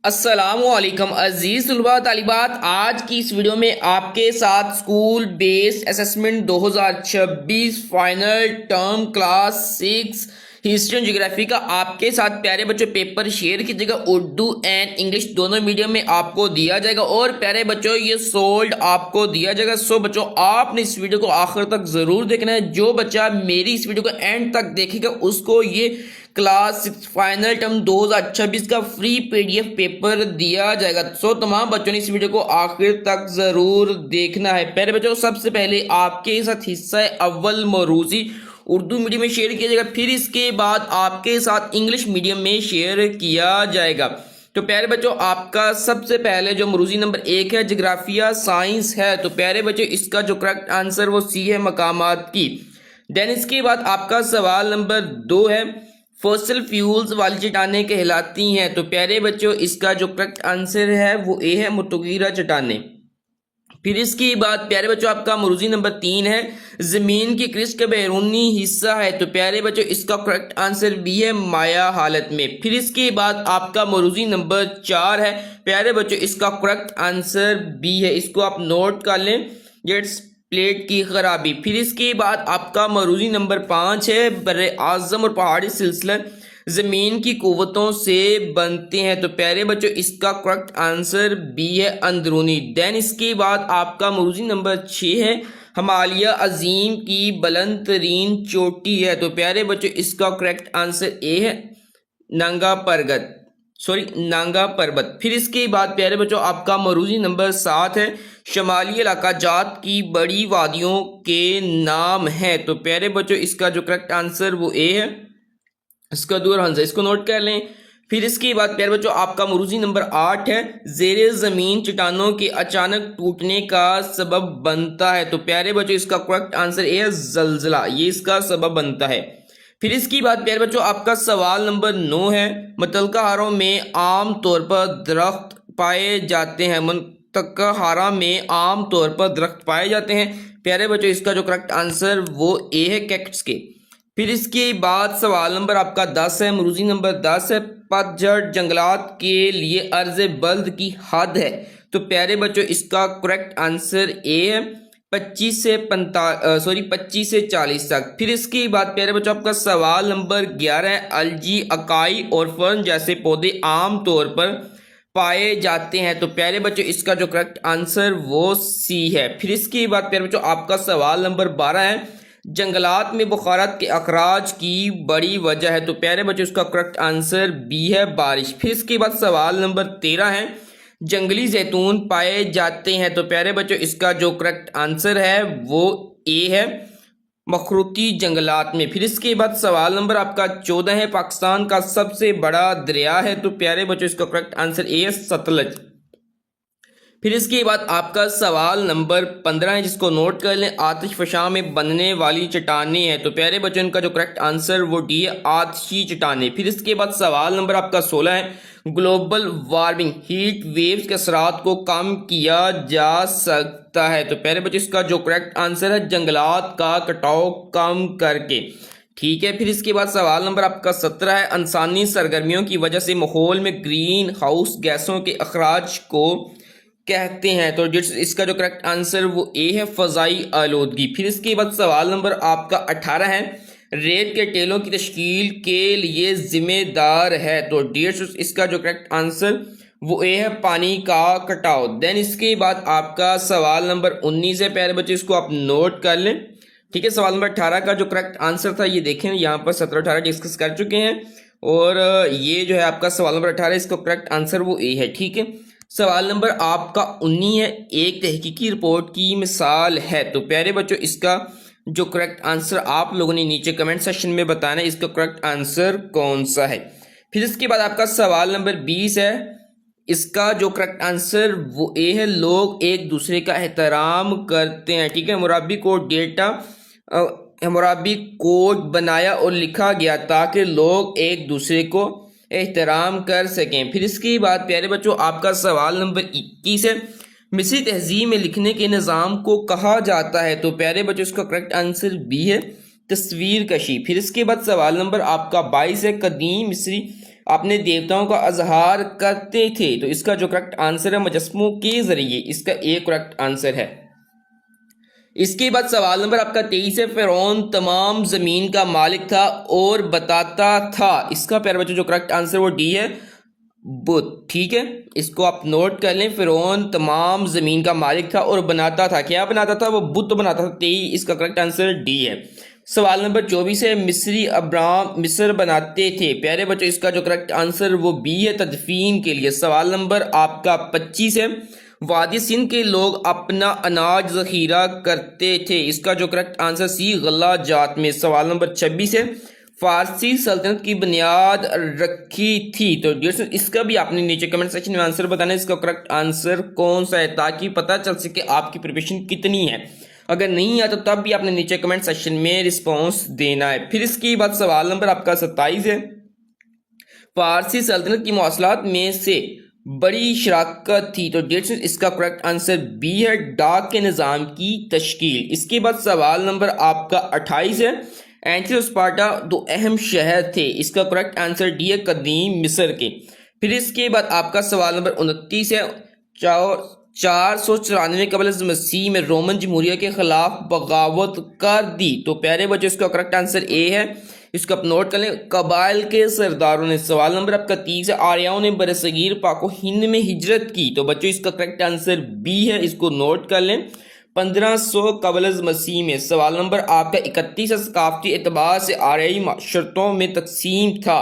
अस्सलामुअलैकुम अजीज तलबा तालिबात। आज की इस वीडियो में आपके साथ school based assessment 2026 final term class 6 history and geography का आपके साथ प्यारे बच्चों पेपर शेयर कीजिएगा। उर्दू एंड इंग्लिश दोनों मीडियम में आपको दिया जाएगा और प्यारे बच्चों ये सोल्ड आपको दिया जाएगा। सो बच्चों आपने इस वीडियो को आखिर तक जरूर देखना है। जो बच्चा मेरी इस वीडियो को एंड तक देखेगा उसको ये क्लास 6 फाइनल टर्म 2026 का फ्री पीडीएफ पेपर दिया जाएगा। सो तमाम बच्चों ने इस वीडियो को आखिर तक जरूर देखना है। पहले बच्चों सबसे पहले आपके साथ हिस्सा अव्वल मरूजी उर्दू मीडियम में शेयर किया जाएगा, फिर इसके बाद आपके साथ इंग्लिश मीडियम में शेयर किया जाएगा। तो प्यारे बच्चों आपका सबसे पहले जो मरूजी नंबर 1 है जिग्राफिया साइंस है। तो प्यारे बच्चों इसका जो करेक्ट आंसर वो सी है मकामात की। देन इसके बाद आपका सवाल नंबर 2 है फॉसिल फ्यूल्स वाली चट्टानें कहलाती हैं। तो प्यारे बच्चों इसका जो करेक्ट आंसर है वो ए है मुतगीरा चट्टानें। फिर इसके बाद प्यारे बच्चों आपका मरूजी नंबर 3 है जमीन की क्रिस्ट का बैरूनी हिस्सा है। तो प्यारे बच्चों इसका करेक्ट आंसर बी है माया हालत में। फिर इसके बाद आपका मरूजी नंबर 4 है प्यारे बच्चों इसका करेक्ट आंसर बी है, इसको आप नोट कर लें, जेट्स प्लेट की खराबी। फिर इसके बाद आपका मरूजी नंबर 5 है बर्रे आजम और पहाड़ी सिलसिला जमीन की कुव्वतों से बनते हैं। तो प्यारे बच्चों इसका करेक्ट आंसर बी है अंदरूनी। देन इसके बाद आपका मरूजी नंबर 6 है हिमालय अजीम की बुलंद तरीन चोटी है। तो प्यारे बच्चों इसका करेक्ट आंसर ए है नांगा पर्वत। फिर इसके बाद प्यारे बच्चों आपका मरूजी नंबर 7 है शमाली इलाका जात की बड़ी वादियों के नाम है। तो प्यारे बच्चों इसका जो करेक्ट आंसर वो ए है इसका दूर हंसा, इसको नोट कर लें। फिर इसके बाद प्यारे बच्चों आपका मरूजी नंबर 8 है जेरे जमीन चट्टानों के अचानक टूटने का सबब बनता है। तो प्यारे बच्चों इसका करेक्ट आंसर ए है जलजला, ये इसका सबब बनता है। फिर इसकी बात प्यारे बच्चों आपका सवाल नंबर 9 है मुतलका हारों में आम तौर पर दरख्त पाए जाते हैं। मुतलका हारा में आम तौर पर दरख्त पाए जाते हैं। प्यारे बच्चों इसका जो करेक्ट आंसर वो ए है कैक्टस के। फिर इसके बाद सवाल नंबर आपका 10 है मरूजी नंबर 10 है पतझड़ जंगलात के लिए अर्ज बल्द की हद है। तो प्यारे बच्चों इसका करेक्ट आंसर ए है 25 से 40 तक। फिर इसके बाद प्यारे बच्चों आपका सवाल नंबर 11 है अलजी अकाई और फर्न जैसे पौधे आम तौर पर पाए जाते हैं। तो प्यारे बच्चों इसका जो करेक्ट आंसर वो सी है। फिर इसके बाद प्यारे बच्चों आपका सवाल नंबर 12 है जंगलात में बुखारत के अखराज की बड़ी वजह है। तो प्यारे बच्चों इसका करेक्ट आंसर बी है बारिश। फिर इसके बाद सवाल नंबर 13 है जंगली जैतून पाए जाते हैं। तो प्यारे बच्चों इसका जो करेक्ट आंसर है वो ए है मखरूती जंगलात में। फिर इसके बाद सवाल नंबर आपका 14 है पाकिस्तान का सबसे बड़ा दरिया है। तो प्यारे बच्चों इसका करेक्ट आंसर ए है सतलज। फिर इसके बाद आपका सवाल नंबर 15 है जिसको नोट कर लें आतिश फशां में बनने वाली चट्टानें हैं। तो प्यारे बच्चों इनका जो करेक्ट आंसर वो डी है आतिशी चट्टानें। फिर इसके बाद सवाल नंबर आपका 16 है ग्लोबल वार्मिंग हीट वेव्स के असरात को कम किया जा सकता है। तो प्यारे बच्चों इसका जो करेक्ट आंसर है जंगलात का कटाव कम करके। ठीक है। फिर इसके बाद सवाल नंबर आपका 17 है इंसानी सरगर्मियों की वजह से माहौल में ग्रीन हाउस गैसों के अखराज को कहते हैं। तो इसका जो करेक्ट आंसर वो ए है फजाई आलूदगी। फिर इसके बाद सवाल नंबर आपका 18 है रेत के टेलों की तश्कील के लिए जिम्मेदार है। तो इसका जो करेक्ट आंसर वो ए है पानी का कटाव। देन इसके बाद आपका सवाल नंबर 19 है प्यारे बच्चे, इसको आप नोट कर लें। ठीक है। सवाल नंबर 18 का जो करेक्ट आंसर था ये देखें यहाँ पर 17-18 डिस्कस कर चुके हैं और ये जो है आपका सवाल नंबर 18 इसका करेक्ट आंसर वो ए है। ठीक है। सवाल नंबर आपका 19 है एक तहकीकी रिपोर्ट की मिसाल है। तो प्यारे बच्चों इसका जो करेक्ट आंसर आप लोगों ने नीचे कमेंट सेक्शन में बताना है इसका करेक्ट आंसर कौन सा है। फिर इसके बाद आपका सवाल नंबर 20 है इसका जो करेक्ट आंसर वो ए है लोग एक दूसरे का एहतराम करते हैं। ठीक है। हम्मुराबी कोड बनाया और लिखा गया ताकि लोग एक दूसरे को एहतराम कर सकें। फिर इसके बाद प्यारे बच्चों आपका सवाल नंबर 21 है मिस्री तहजीब में लिखने के निज़ाम को कहा जाता है। तो प्यारे बच्चों इसका करेक्ट आंसर बी है तस्वीर कशी। फिर इसके बाद सवाल नंबर आपका 22 है कदीम मिस्री अपने देवताओं का अजहार करते थे। तो इसका जो करेक्ट आंसर है मुजस्समों के जरिए, इसका ए करेक्ट आंसर है। इसके बाद सवाल नंबर आपका 23 है, फिरौन तमाम जमीन का मालिक था और बताता था। इसका प्यारे बच्चों जो करेक्ट आंसर वो डी है, बुत। ठीक है, इसको आप नोट कर लें। फिरौन तमाम जमीन का मालिक था और बनाता था, क्या बनाता था? वो बुत बनाता था। 23 इसका करेक्ट आंसर डी है। सवाल नंबर 24 है, मिस्री अब्राम मिस्र बनाते थे। प्यारे बच्चों इसका जो करेक्ट आंसर वो बी है, तदफीन के लिए। सवाल नंबर आपका 25 है, वादी सिंध के लोग अपना अनाज जखीरा करते थे। इसका जो करेक्ट आंसर सी, गल्ला जात में। सवाल नंबर 26 है, फारसी सल्तनत की बुनियाद रखी थी। तो डियर इसका भी आपने नीचे कमेंट सेक्शन में आंसर बताना है, इसका करेक्ट आंसर कौन सा है, ताकि पता चल सके आपकी प्रिपरेशन कितनी है। अगर नहीं आता तब भी आपने नीचे कमेंट सेक्शन में रिस्पॉन्स देना है। फिर इसके बाद सवाल नंबर आपका 27 है, फारसी सल्तनत की मवासलात में से बड़ी शराकत थी। तो डेट्स इसका करेक्ट आंसर बी है, डाक के निज़ाम की तश्कील। इसके बाद सवाल नंबर आपका 28 है, एथेंस और स्पार्टा दो अहम शहर थे। इसका करेक्ट आंसर डी है, कदीम मिस्र के। फिर इसके बाद आपका सवाल नंबर 29 है, 494 कबल मसीह में रोमन जमहूरिया के खिलाफ बगावत कर दी। तो प्यारे बच्चों इसका करेक्ट आंसर ए है, इसको आप नोट कर लें, कबाइल के सरदारों ने। सवाल नंबर आपका 30 है, आर्याओं ने बरसगीर पाको हिंद में हिजरत की। तो बच्चों इसका करेक्ट आंसर बी है, इसको नोट कर लें, 1500 कबल मसीह में। सवाल नंबर आपका 31 है, सकाफती एतबार से आर्याई माशरतों में तकसीम था।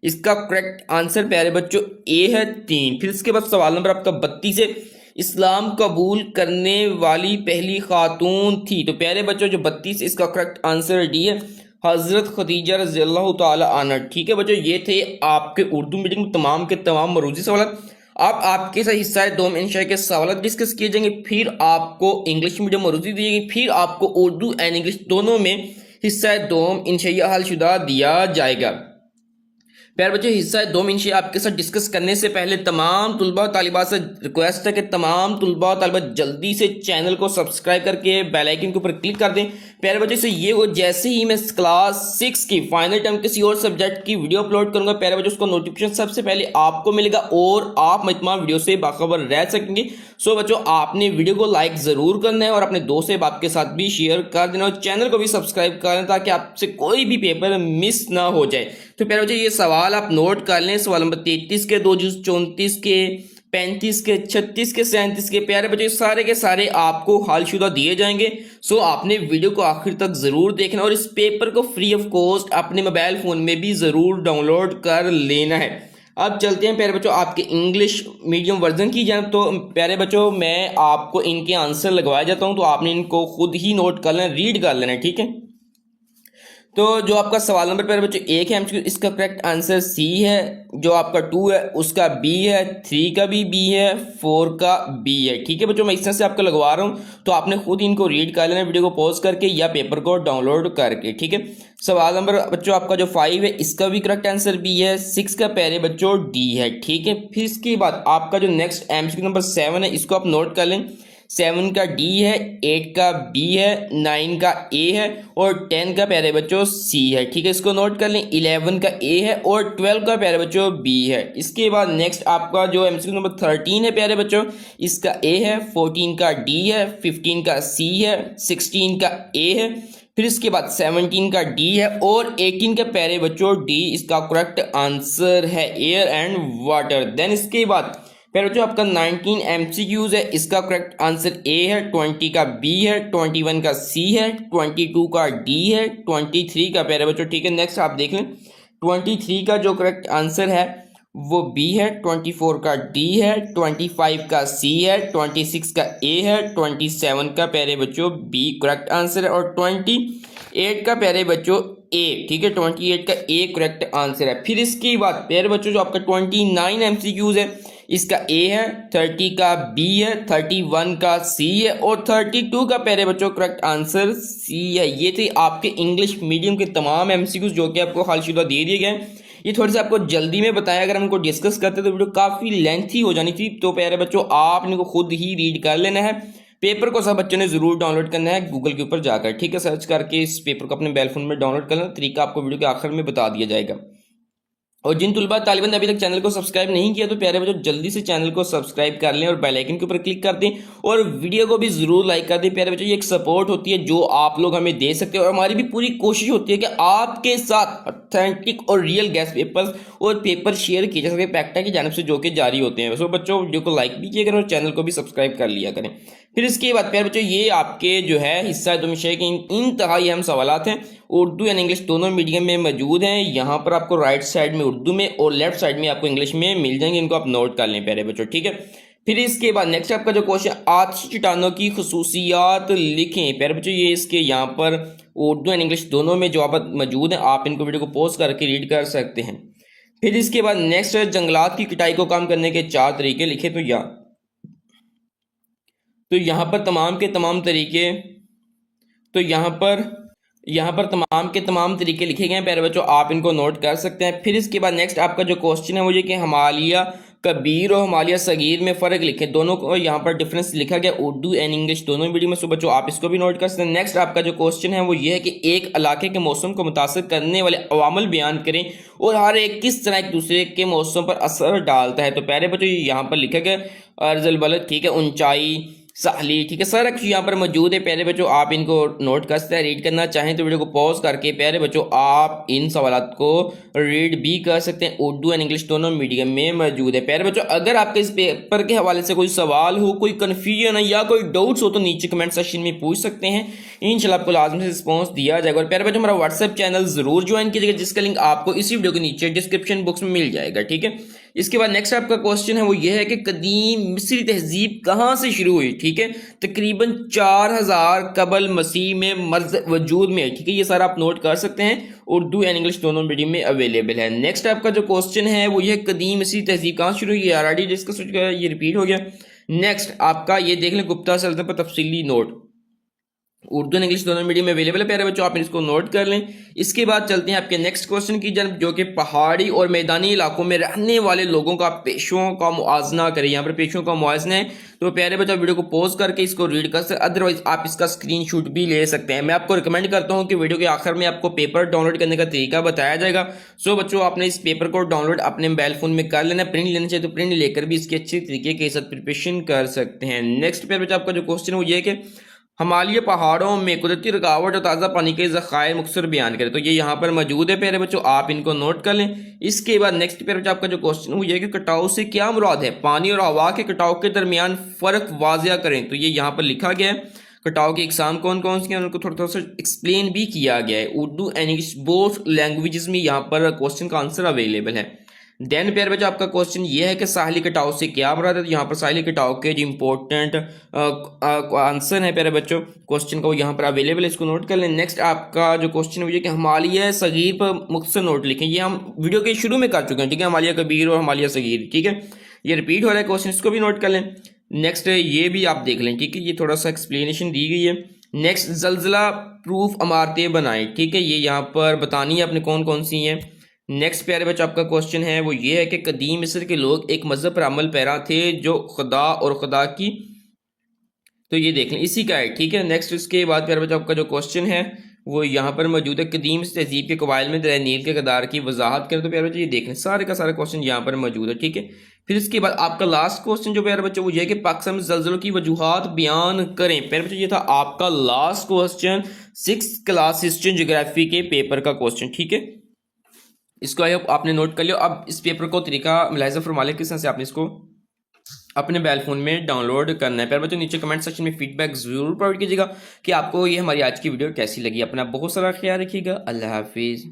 इसका करेक्ट आंसर प्यारे बच्चों ए है, 3। फिर इसके बाद सवाल नंबर आपका 32 है, इस्लाम कबूल करने वाली पहली खातून थी। तो प्यारे बच्चों जो 32 इसका करेक्ट आंसर डी है, हज़रत खदीजा रज़ियल्लाहु ताला अन्हा। ठीक है बच्चों, ये थे आपके उर्दू मीडियम तमाम के तमाम मरूजी सवाल। अब आपके साथ हिस्सा है 2 इंशाअ के सवाल डिस्कस किए जाएंगे, फिर आपको इंग्लिश मीडियम मरूजी दी जाएगी, फिर आपको उर्दू एंड इंग्लिश दोनों में हिस्सा 2 इंशाअ हलशुदा दिया जाएगा। प्यारे बच्चों हिस्सा 2 इंशाअ आपके साथ डिस्कस करने से पहले तमाम तुलबा तालिबात से रिक्वेस्ट है कि तमाम तुलबा तालिबात जल्दी से चैनल को सब्सक्राइब करके बेल आइकन के ऊपर क्लिक कर दें। प्यारे बच्चों से ये हो, जैसे ही मैं क्लास 6 की फाइनल टर्म किसी और सब्जेक्ट की वीडियो अपलोड करूंगा प्यारे बच्चों उसको नोटिफिकेशन सबसे पहले आपको मिलेगा और आप तमाम वीडियो से बाखबर रह सकेंगे। सो बच्चों आपने वीडियो को लाइक जरूर करना है और अपने दोस्त बाप के साथ भी शेयर कर देना और चैनल को भी सब्सक्राइब करना ताकि आपसे कोई भी पेपर मिस ना हो जाए। तो प्यारे बच्चों ये सवाल आप नोट कर लें, सवाल नंबर 33 के 2 34 के 35 के 36 के 37 के। प्यारे बच्चों सारे के सारे आपको हालशुदा दिए जाएंगे। सो आपने वीडियो को आखिर तक जरूर देखना और इस पेपर को फ्री ऑफ कॉस्ट अपने मोबाइल फोन में भी जरूर डाउनलोड कर लेना है। अब चलते हैं प्यारे बच्चों आपके इंग्लिश मीडियम वर्जन की जान। तो प्यारे बच्चों मैं आपको इनके आंसर लगवाया जाता हूं, तो आपने इनको खुद ही नोट कर लेना, रीड कर लेना, ठीक है। तो जो आपका सवाल नंबर प्यारे बच्चों 1 है, इसका करेक्ट आंसर सी है। जो आपका 2 है उसका बी है, 3 का भी बी है, 4 का बी है। ठीक है बच्चों, मैं इस तरह से आपको लगवा रहा हूँ, तो आपने खुद इनको रीड कर लेना वीडियो को पॉज करके या पेपर को डाउनलोड करके, ठीक है। सवाल नंबर बच्चों आपका जो 5 है इसका भी करेक्ट आंसर बी है, 6 का प्यारे बच्चों डी है, ठीक है। फिर इसके बाद आपका जो नेक्स्ट एमसीक्यू नंबर 7 है इसको आप नोट कर लें, 7 का डी है, 8 का बी है, 9 का ए है और 10 का प्यारे बच्चों सी है, ठीक है। इसको नोट कर लें, 11 का ए है और 12 का प्यारे बच्चों बी है। इसके बाद नेक्स्ट आपका जो एमसीक्यू नंबर 13 है प्यारे बच्चों, इसका ए है, 14 का डी है, 15 का सी है, 16 का ए है, फिर इसके बाद 17 का डी है और 18 का प्यारे बच्चों डी इसका करेक्ट आंसर है, एयर एंड वाटर। देन इसके बाद प्यारे बच्चों आपका 19 एमसीक्यूज है, इसका करेक्ट आंसर ए है, 20 का बी है, 21 का सी है, 22 का डी है, 23 का प्यारे बच्चों, ठीक है। नेक्स्ट आप देख लें, 23 का जो करेक्ट आंसर है वो बी है, 24 का डी है, 25 का सी है, 26 का ए है, 27 का प्यारे बच्चों बी करेक्ट आंसर है और 28 का प्यारे बच्चों ए, ठीक है। 28 का ए करेक्ट आंसर है। फिर इसके बाद प्यारे बच्चों जो आपका 29 एमसीक्यूज है इसका ए है, 30 का बी है, 31 का सी है और 32 का प्यारे बच्चों करेक्ट आंसर सी है। ये थे आपके इंग्लिश मीडियम के तमाम एमसीक्यूज जो कि आपको हालशुदा दे दिए गए। ये थोड़े से आपको जल्दी में बताया, अगर हम इनको डिस्कस करते तो वीडियो काफ़ी लेंथी हो जानी थी। तो प्यारे बच्चों आप इनको खुद ही रीड कर लेना है, पेपर को सब बच्चों ने जरूर डाउनलोड करना है गूगल के ऊपर जाकर, ठीक है। सर्च करके इस पेपर को अपने मोबाइल फोन में डाउनलोड करना, तरीका आपको वीडियो के आखिर में बता दिया जाएगा। और जिन तुलबा तालिबान ने अभी तक चैनल को सब्सक्राइब नहीं किया तो प्यारे बच्चों जल्दी से चैनल को सब्सक्राइब कर लें और बेल आइकन के ऊपर क्लिक कर दें और वीडियो को भी जरूर लाइक कर दें। प्यारे बच्चों ये एक सपोर्ट होती है जो आप लोग हमें दे सकते हैं और हमारी भी पूरी कोशिश होती है कि आपके साथ ऑथेंटिक और रियल गैस पेपर्स और पेपर शेयर किए जा सके पैक्टा की जानिब से जो कि जारी होते हैं। सो बच्चों वीडियो को लाइक भी किया करें और चैनल को भी सब्सक्राइब कर लिया करें। फिर इसके बाद प्यारे बच्चों ये आपके जो है हिस्सा है 2 विषय के इंतहाई अहम सवालात हैं, उर्दू एंड इंग्लिश दोनों मीडियम में मौजूद हैं। यहाँ पर आपको राइट साइड में उर्दू में और लेफ्ट साइड में आपको इंग्लिश में मिल जाएंगे, इनको आप नोट कर लें प्यारे बच्चों, ठीक है। फिर इसके बाद नेक्स्ट आपका जो क्वेश्चन आतिशी चट्टानों की खसूसियात लिखें। प्यारे बच्चों ये इसके यहाँ पर उर्दू एंड इंग्लिश दोनों में जवाब मौजूद हैं, आप इनको वीडियो को पॉज करके रीड कर सकते हैं। फिर इसके बाद नेक्स्ट जंगलात की कटाई को कम करने के 4 तरीके लिखे। तो यहाँ पर तमाम के तमाम तरीके तमाम के तमाम तरीके लिखे गए हैं प्यारे बच्चों, आप इनको नोट कर सकते हैं। फिर इसके बाद नेक्स्ट आपका जो क्वेश्चन है वो ये कि हिमालय कबीर और हिमालय सगीर में फ़र्क लिखें। दोनों को यहाँ पर डिफरेंस लिखा गया उर्दू एंड इंग्लिश दोनों मीडियम में। सो बच्चों आप इसको भी नोट कर सकते हैं। नेक्स्ट आपका जो क्वेश्चन है वो ये है कि एक इलाके के मौसम को मुतासर करने वाले अवामल बयान करें और हर एक किस तरह एक दूसरे के मौसम पर असर डालता है। तो प्यारे बच्चों यहाँ पर लिखा गया अर्जल बलद, ठीक है, ऊंचाई, साहली, ठीक है, सारा कुछ यहाँ पर मौजूद है प्यारे बच्चों, आप इनको नोट कर सकते हैं। रीड करना चाहें तो वीडियो को पॉज करके प्यारे बच्चों आप इन सवालात को रीड भी कर सकते हैं, उर्दू एंड इंग्लिश दोनों मीडियम में मौजूद है। प्यारे बच्चों अगर आपके इस पेपर के हवाले से कोई सवाल हो, कोई कन्फ्यूजन है या कोई डाउट्स हो तो नीचे कमेंट सेक्शन में पूछ सकते हैं, इंशाल्लाह आपको लाजमी से रिस्पॉन्स दिया जाएगा। और प्यारे बच्चों हमारा व्हाट्सएप चैनल जरूर ज्वाइन कीजिएगा जिसका लिंक आपको इसी वीडियो के नीचे डिस्क्रिप्शन बॉक्स में मिल जाएगा, ठीक है। इसके बाद नेक्स्ट आपका क्वेश्चन है वो ये है कि कदीम मिस्री तहजीब कहाँ से शुरू हुई, ठीक है, तकरीबन 4000 कबल मसीह में मर्ज वजूद में है, ठीक है, ये सारा आप नोट कर सकते हैं, उर्दू एंड इंग्लिश दोनों मीडियम में अवेलेबल है। नेक्स्ट आपका जो क्वेश्चन है वो ये कदीम मिस्री तहजीब कहाँ शुरू हुई, ऑलरेडी डिस्कस हो चुका है, ये रिपीट हो गया। नेक्स्ट आपका ये देख लें गुप्ता सल्तनत पर तफसीली नोट, उर्दू एंड इंग्लिश दोनों मीडियम में अवेलेबल है प्यारे बच्चों, आप इसको नोट कर लें। इसके बाद चलते हैं आपके नेक्स्ट क्वेश्चन की जानब जो कि पहाड़ी और मैदानी इलाकों में रहने वाले लोगों का पेशों का मुआवजा करें। यहाँ पर पेशों का मुआवजा है तो प्यारे बच्चों वीडियो को पॉज करके इसको रीड कर सकते, अदरवाइज आप इसका स्क्रीनशॉट भी ले सकते हैं। मैं आपको रिकमेंड करता हूँ कि वीडियो के आखिर में आपको पेपर डाउनलोड करने का तरीका बताया जाएगा। सो बच्चों आपने इस पेपर को डाउनलोड अपने मोबाइल फोन में कर लेना, प्रिंट लेना चाहिए तो प्रिंट लेकर भी इसके अच्छे तरीके के साथ प्रिपरेशन कर सकते हैं। नेक्स्ट प्यारे बच्चों आपका जो क्वेश्चन है वो ये है कि हिमालय पहाड़ों में कुदरती रुकावट और ताज़ा पानी के ज़खायर मुख्तसर बयान करें। तो ये यहाँ पर मौजूद है प्यारे बच्चों, आप इनको नोट कर लें। इसके बाद नेक्स्ट प्यारे बच्चों आपका जो क्वेश्चन है वो ये है कि कटाव से क्या मुराद है, पानी और हवा के कटाव के दरमियान फ़र्क वाजिया करें। तो ये यहाँ पर लिखा गया है, कटाव की इकसाम कौन कौन सी हैं उनको थोड़ा सा एक्सप्लेन भी किया गया है। Urdu and English both languages में यहाँ पर क्वेश्चन का आंसर अवेलेबल है। देन प्यारे बच्चों आपका क्वेश्चन ये है कि साहिली कटाव से क्या मुराद है। तो यहाँ पर साहिली कटाव के जो इंपॉर्टेंट आंसर है प्यारे बच्चों क्वेश्चन का वो यहाँ पर अवेलेबल है, इसको नोट कर लें। नेक्स्ट आपका जो क्वेश्चन है कि हिमालय सगीर पर मुख्तसर नोट लिखें, ये हम वीडियो के शुरू में कर चुके हैं, ठीक है, हिमालय कबीर और हिमालय सगीर, ठीक है, ये रिपीट हो रहा है क्वेश्चन, इसको भी नोट कर लें। नेक्स्ट ये भी आप देख लें, ठीक है, ये थोड़ा सा एक्सप्लेनेशन दी गई है। नेक्स्ट जलजिला प्रूफ इमारतें बनाएं, ठीक है, ये यहाँ पर बतानी है आपने कौन कौन सी हैं। नेक्स्ट प्यारे बच्चों आपका क्वेश्चन है वो ये है कि कदीम मिस्र के लोग एक मजहब पर अमल पैरा थे जो खुदा और खुदा की, तो ये देख लें इसी का है, ठीक है। नेक्स्ट इसके बाद प्यारे बच्चों आपका जो क्वेश्चन है वो यहाँ पर मौजूद है, कदीम तहजीब के कबाइल में दरिया नील के किरदार की वजाहत करें। तो प्यारे बच्चों ये देख लें सारे का सारा क्वेश्चन यहाँ पर मौजूद है, ठीक है। फिर इसके बाद आपका लास्ट क्वेश्चन जो प्यारे बच्चों वो ये है कि पाकिस्तान में जल्जलों की वजूहात बयान करें। प्यारे बच्चों ये था आपका last question 6th class history geography के पेपर का क्वेश्चन, ठीक है, इसको आई होप आपने नोट कर लिया। अब इस पेपर को तरीका मुलाहिजा फरमाले किस तरह से आपने इसको अपने मोबाइल फोन में डाउनलोड करना है। प्यारे बच्चों नीचे कमेंट सेक्शन में फीडबैक जरूर प्रोवाइड कीजिएगा कि आपको ये हमारी आज की वीडियो कैसी लगी। अपना बहुत सारा ख्याल रखिएगा, अल्लाह हाफिज़।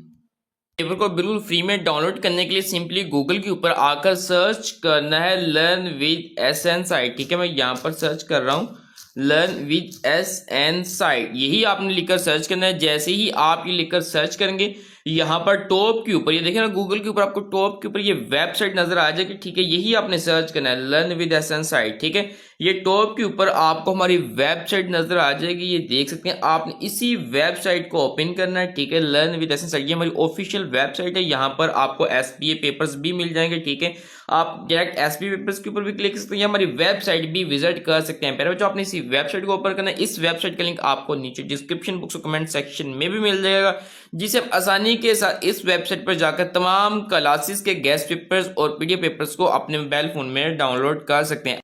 पेपर को बिल्कुल फ्री में डाउनलोड करने के लिए सिंपली गूगल के ऊपर आकर सर्च करना है लर्न विद एसएन साइट, ठीक है, मैं यहाँ पर सर्च कर रहा हूँ लर्न विद एसएन साइट, यही आपने लिखकर सर्च करना है। जैसे ही आप ये लिखकर सर्च करेंगे यहाँ पर टॉप के ऊपर ये देखें ना, गूगल के ऊपर आपको टॉप के ऊपर ये वेबसाइट नजर आ जाएगी, ठीक है, यही आपने सर्च करना है लर्न विद एसएन साइट, ठीक है। ये टॉप के ऊपर आपको हमारी वेबसाइट नजर आ जाएगी, ये देख सकते हैं। आपने इसी वेबसाइट को ओपन करना है, ठीक है। लर्न विद एसेंस, ये हमारी ऑफिशियल वेबसाइट है। यहाँ पर आपको एसपीए पेपर्स भी मिल जाएंगे, ठीक है। आप डायरेक्ट एसपीए पेपर्स के ऊपर भी क्लिक कर सकते हैं, हमारी वेबसाइट भी विजिट कर सकते हैं। पहले बच्चों आपने इसी वेबसाइट को ओपन करना है। इस वेबसाइट का लिंक आपको नीचे डिस्क्रिप्शन बॉक्स और कमेंट सेक्शन में भी मिल जाएगा, जिसे आप आसानी के साथ इस वेबसाइट पर जाकर तमाम क्लासेस के गेस्ट पेपर्स और पीडीएफ पेपर्स को अपने मोबाइल फोन में डाउनलोड कर सकते हैं।